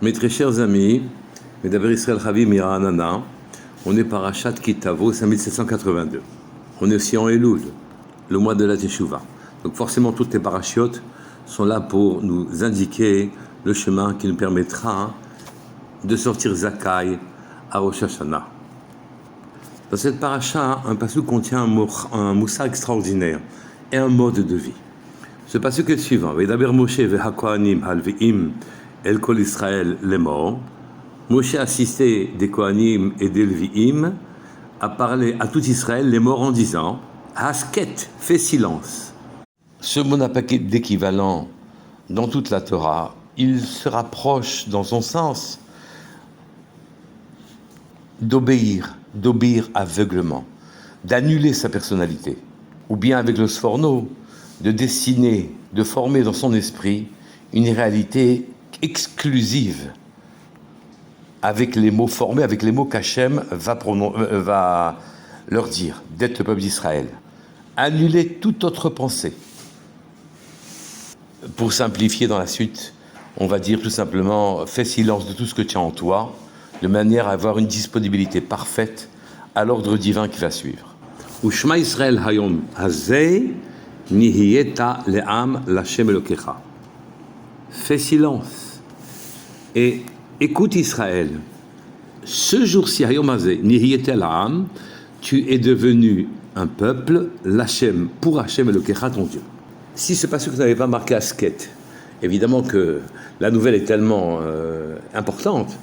Mes très chers amis, Medaber Israël Chavi Miranana, on est parachat Kitavo, 5782. On est aussi en Elul, le mois de la Teshuvah. Donc forcément, toutes les parachiotes sont là pour nous indiquer le chemin qui nous permettra de sortir Zakai à Rosh Hashanah. Dans cette paracha, un passage contient un moussa extraordinaire et un mode de vie. Ce passage est le suivant. Vedaber Moshe vehakohanim halviim el kol Israël les morts. Moshe assisté des Kohanim et des Levi'im à parler à tout Israël les morts en disant Hasket, fais silence. Ce mot n'a pas d'équivalent dans toute la Torah. Il se rapproche dans son sens d'obéir aveuglement, d'annuler sa personnalité, ou bien avec le sforno, de dessiner, de former dans son esprit une réalité exclusive avec les mots formés, avec les mots qu'Hachem va leur dire, d'être le peuple d'Israël. Annuler toute autre pensée. Pour simplifier dans la suite, on va dire tout simplement, fais silence de tout ce que tu as en toi, de manière à avoir une disponibilité parfaite à l'ordre divin qui va suivre. Ushma Israël hayom hazeh nihiyeta le'am l'Hashem Elokecha. Fais silence et écoute Israël. Ce jour-ci, hayom hazeh nihiyeta le'am, tu es devenu un peuple, l'Hashem, pour Hachem Elokecha, ton Dieu. Si ce passage que vous n'avez pas marqué Asket, évidemment que la nouvelle est tellement importante,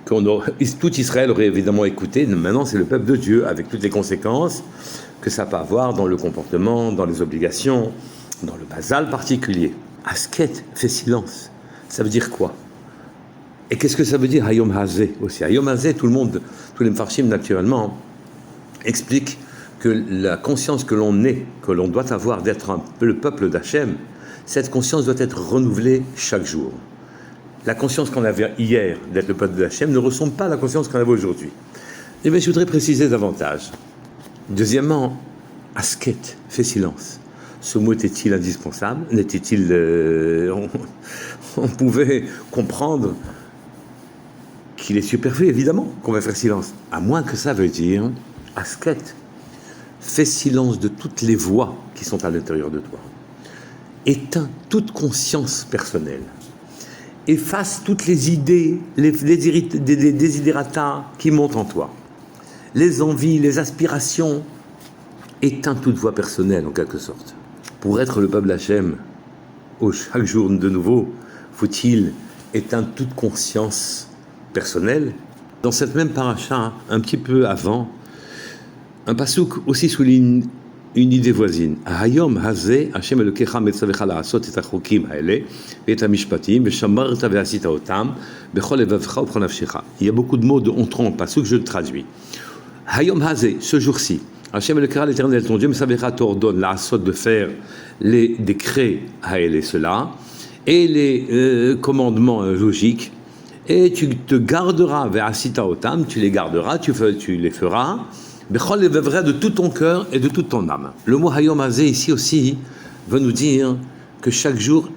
tout Israël aurait évidemment écouté. Maintenant, c'est le peuple de Dieu, avec toutes les conséquences que ça peut avoir dans le comportement, dans les obligations, dans le basal particulier. Asket, fais silence. Ça veut dire quoi? Et qu'est-ce que ça veut dire Hayom Hazeh aussi? Hayom Hazeh, tous les Mfarshim naturellement, expliquent que la conscience que l'on doit avoir d'être le peuple d'Hachem, cette conscience doit être renouvelée chaque jour. La conscience qu'on avait hier d'être le peuple d'Hachem ne ressemble pas à la conscience qu'on avait aujourd'hui. Et bien, je voudrais préciser davantage. Deuxièmement, asket, fais silence. Ce mot était-il indispensable? N'était-il... on pouvait comprendre qu'il est superflu, évidemment, qu'on va faire silence. À moins que ça veut dire, asket, fais silence de toutes les voix qui sont à l'intérieur de toi. Éteins toute conscience personnelle. Efface toutes les idées, les desiderata qui montent en toi. Les envies, les aspirations. Éteins toute voix personnelle, en quelque sorte. Pour être le peuple d'Hachem, chaque jour de nouveau, faut-il éteindre toute conscience personnelle? Dans cette même paracha, un petit peu avant, un pasuk aussi souligne une idée voisine. Hayom hazeh Hashem Elokecha metzavecha la'asot et hachokim haele et hamishpatim veshamarta ve'asita otam bechol levavcha ubechol nafshecha. Il y a beaucoup de mots entrant en pasuk, je le traduis. Hayom hazeh, ce jour-ci, Hashem Elokecha, l'Éternel ton Dieu, metzavecha t'ordonne la'asot, de faire les décrets haele, cela, et les commandements logiques, et tu te garderas ve'asita otam, tu les garderas, tu les feras, de tout ton cœur et de toute ton âme. Le mot Hayom Hazeh ici aussi veut nous dire que chaque jour,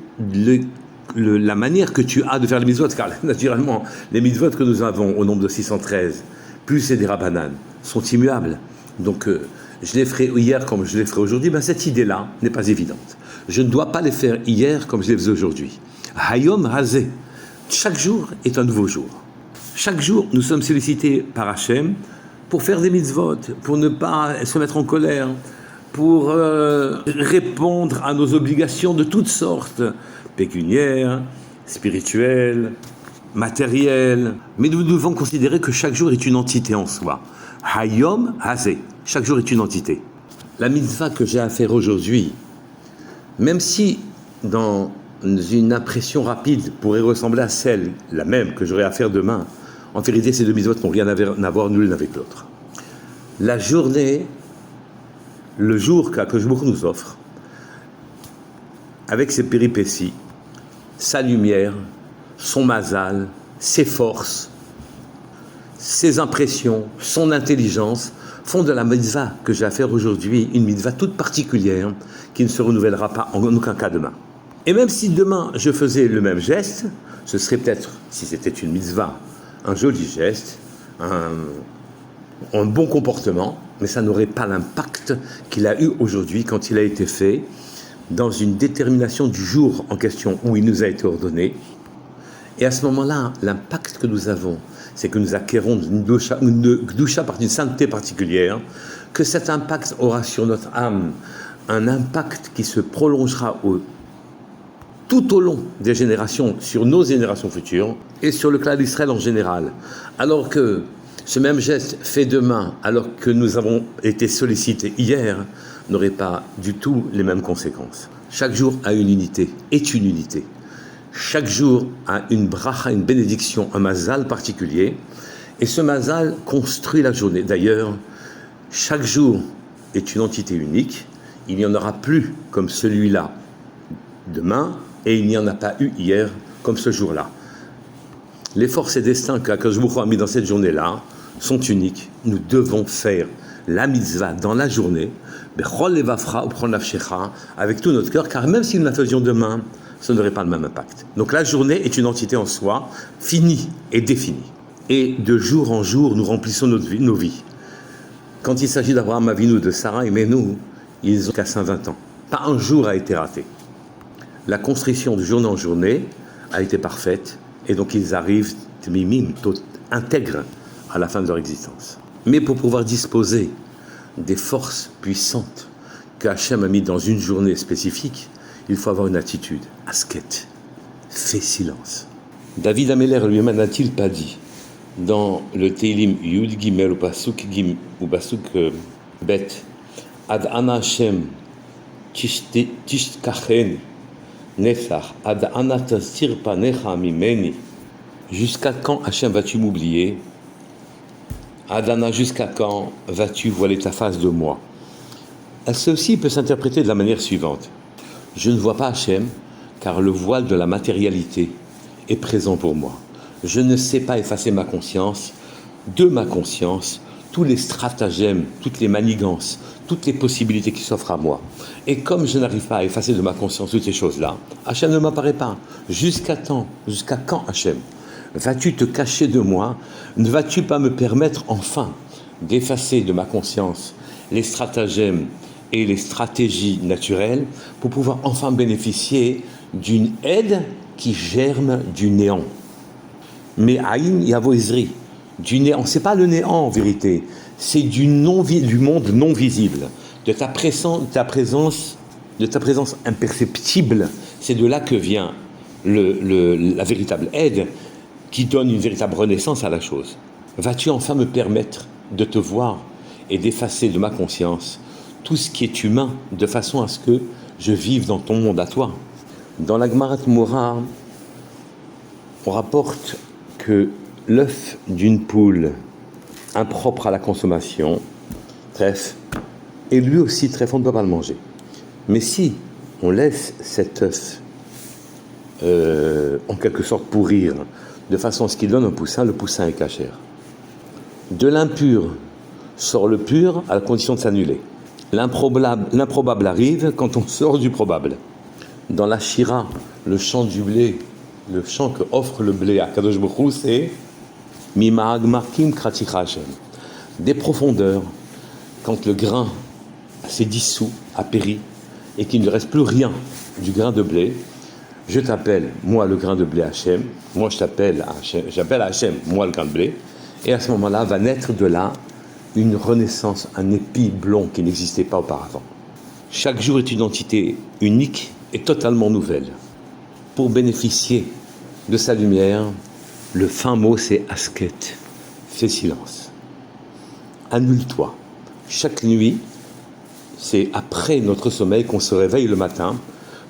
la manière que tu as de faire les mitzvot, car naturellement, les mitzvot que nous avons au nombre de 613, plus c'est des rabbanan, sont immuables. Donc, je les ferai hier comme je les ferai aujourd'hui, cette idée-là n'est pas évidente. Je ne dois pas les faire hier comme je les faisais aujourd'hui. Hayom Hazeh, chaque jour est un nouveau jour. Chaque jour, nous sommes sollicités par Hachem pour faire des mitzvot, pour ne pas se mettre en colère, pour répondre à nos obligations de toutes sortes, pécuniaires, spirituelles, matérielles. Mais nous devons considérer que chaque jour est une entité en soi. Hayom Hazeh, chaque jour est une entité. La mitzvah que j'ai à faire aujourd'hui, même si dans une impression rapide pourrait ressembler à la même que j'aurai à faire demain, en vérité, ces deux mitzvot n'ont rien à voir l'une avec l'autre. La journée, le jour qu'Akadosh Baruch Hu nous offre, avec ses péripéties, sa lumière, son mazal, ses forces, ses impressions, son intelligence, font de la mitzvah que j'ai à faire aujourd'hui une mitzvah toute particulière qui ne se renouvellera pas en aucun cas demain. Et même si demain je faisais le même geste, ce serait peut-être, si c'était une mitzvah, un joli geste, un bon comportement, mais ça n'aurait pas l'impact qu'il a eu aujourd'hui quand il a été fait dans une détermination du jour en question où il nous a été ordonné. Et à ce moment-là, l'impact que nous avons, c'est que nous acquérons une gdusha par une sainteté particulière, que cet impact aura sur notre âme un impact qui se prolongera tout au long des générations, sur nos générations futures, et sur le clan d'Israël en général. Alors que ce même geste fait demain, alors que nous avons été sollicités hier, n'aurait pas du tout les mêmes conséquences. Chaque jour a une unité, est une unité. Chaque jour a une bracha, une bénédiction, un mazal particulier, et ce mazal construit la journée. D'ailleurs, chaque jour est une entité unique, il n'y en aura plus comme celui-là demain, et il n'y en a pas eu hier comme ce jour-là. Les forces et destins qu'Akadosh Baruch Hu a mis dans cette journée-là sont uniques. Nous devons faire la mitzvah dans la journée, avec tout notre cœur, car même si nous la faisions demain, ça n'aurait pas le même impact. Donc la journée est une entité en soi, finie et définie. Et de jour en jour, nous remplissons nos vies. Quand il s'agit d'Abraham Avinu, de Sarah et Menou, ils ont qu'à 120 ans. Pas un jour a été raté. La construction de journée en journée a été parfaite, et donc ils arrivent, intègres à la fin de leur existence. Mais pour pouvoir disposer des forces puissantes que Hachem a mis dans une journée spécifique, il faut avoir une attitude, asket, fais silence. David Améler lui-même n'a-t-il pas dit dans le Teilim Yud Gimel ou Pasuk Bet Ad Ana Hachem Tishkachen Nefar Ad Ana Tastir Panecha Mimeni. Jusqu'à quand, Hachem, vas-tu m'oublier? Adana, jusqu'à quand vas-tu voiler ta face de moi? Ceci peut s'interpréter de la manière suivante. Je ne vois pas Hachem, car le voile de la matérialité est présent pour moi. Je ne sais pas effacer ma conscience, de ma conscience, tous les stratagèmes, toutes les manigances, toutes les possibilités qui s'offrent à moi. Et comme je n'arrive pas à effacer de ma conscience toutes ces choses-là, Hachem ne m'apparaît pas. Jusqu'à quand, Hachem? Vas-tu te cacher de moi? Ne vas-tu pas me permettre enfin d'effacer de ma conscience les stratagèmes et les stratégies naturelles pour pouvoir enfin bénéficier d'une aide qui germe du néant? Mais Aïn Yavo Izri, du néant, c'est pas le néant en vérité, c'est du monde non visible, de ta présence imperceptible. C'est de là que vient la véritable aide qui donne une véritable renaissance à la chose. Vas-tu enfin me permettre de te voir et d'effacer de ma conscience tout ce qui est humain, de façon à ce que je vive dans ton monde à toi? Dans la Gemara Moura, on rapporte que l'œuf d'une poule impropre à la consommation, trèfle, est lui aussi trèfle, on ne peut pas le manger. Mais si on laisse cet œuf en quelque sorte pourrir, de façon à ce qu'il donne un poussin, le poussin est cachère. De l'impur sort le pur à la condition de s'annuler. L'improbable arrive quand on sort du probable. Dans la Shira, le chant du blé, le chant que offre le blé à Kadosh Baruch Hu, c'est Mima'ag Markim Kraticha Hashem. Des profondeurs, quand le grain s'est dissous, a péri, et qu'il ne reste plus rien du grain de blé, je t'appelle, moi, le grain de blé Hachem, moi, j'appelle à Hachem, moi, le grain de blé, et à ce moment-là, va naître de là une renaissance, un épi blond qui n'existait pas auparavant. Chaque jour est une entité unique et totalement nouvelle. Pour bénéficier de sa lumière, le fin mot, c'est asket, fais silence. Annule-toi. Chaque nuit, c'est après notre sommeil qu'on se réveille le matin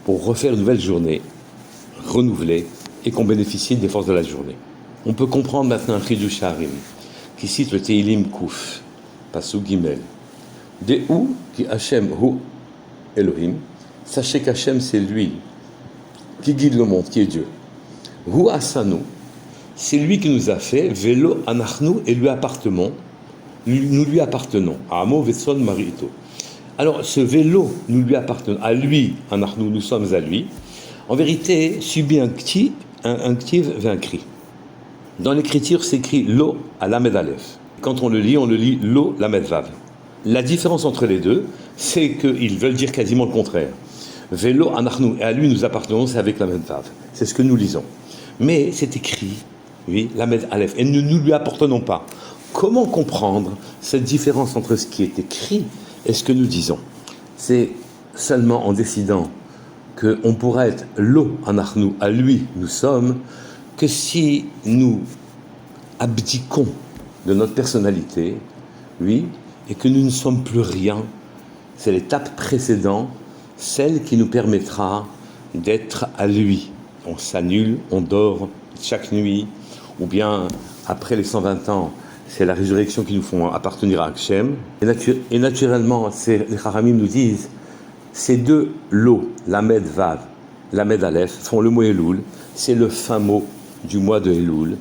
pour refaire une nouvelle journée, renouvelée, et qu'on bénéficie des forces de la journée. On peut comprendre maintenant un Chidush Harim qui cite le Teilim Kouf, Pasuk Gimel. De'u ki Hashem hu Elohim, sachez qu'Hachem c'est lui qui guide le monde, qui est Dieu. Hu Asanu, c'est lui qui nous a fait, Velo Anachnu, et lui appartenons, nous lui appartenons. Amo Vetson Marito. Alors ce vélo, nous lui appartenons, à lui, Anachnu, nous sommes à lui, en vérité subit un kti un ktiv et un cri. Dans l'écriture, c'est écrit lo à lamed aleph. Quand on le lit lo lamed vav. La différence entre les deux, c'est qu'ils veulent dire quasiment le contraire. Velo anachnu, et à lui nous appartenons, c'est avec lamed vav. C'est ce que nous lisons. Mais c'est écrit, oui, lamed aleph, et nous lui appartenons pas. Comment comprendre cette différence entre ce qui est écrit et ce que nous disons? C'est seulement en décidant qu'on pourra être lo anachnu, à lui nous sommes, que si nous abdiquons de notre personnalité, oui, et que nous ne sommes plus rien, c'est l'étape précédente, celle qui nous permettra d'être à lui. On s'annule, on dort chaque nuit, ou bien après les 120 ans, c'est la résurrection qui nous font appartenir à Hachem. Et naturellement, les Haramim nous disent, ces deux lots, Lamed Vav, Lamed Aleph, font le mot Elul, c'est le fin mot du mois de Elul.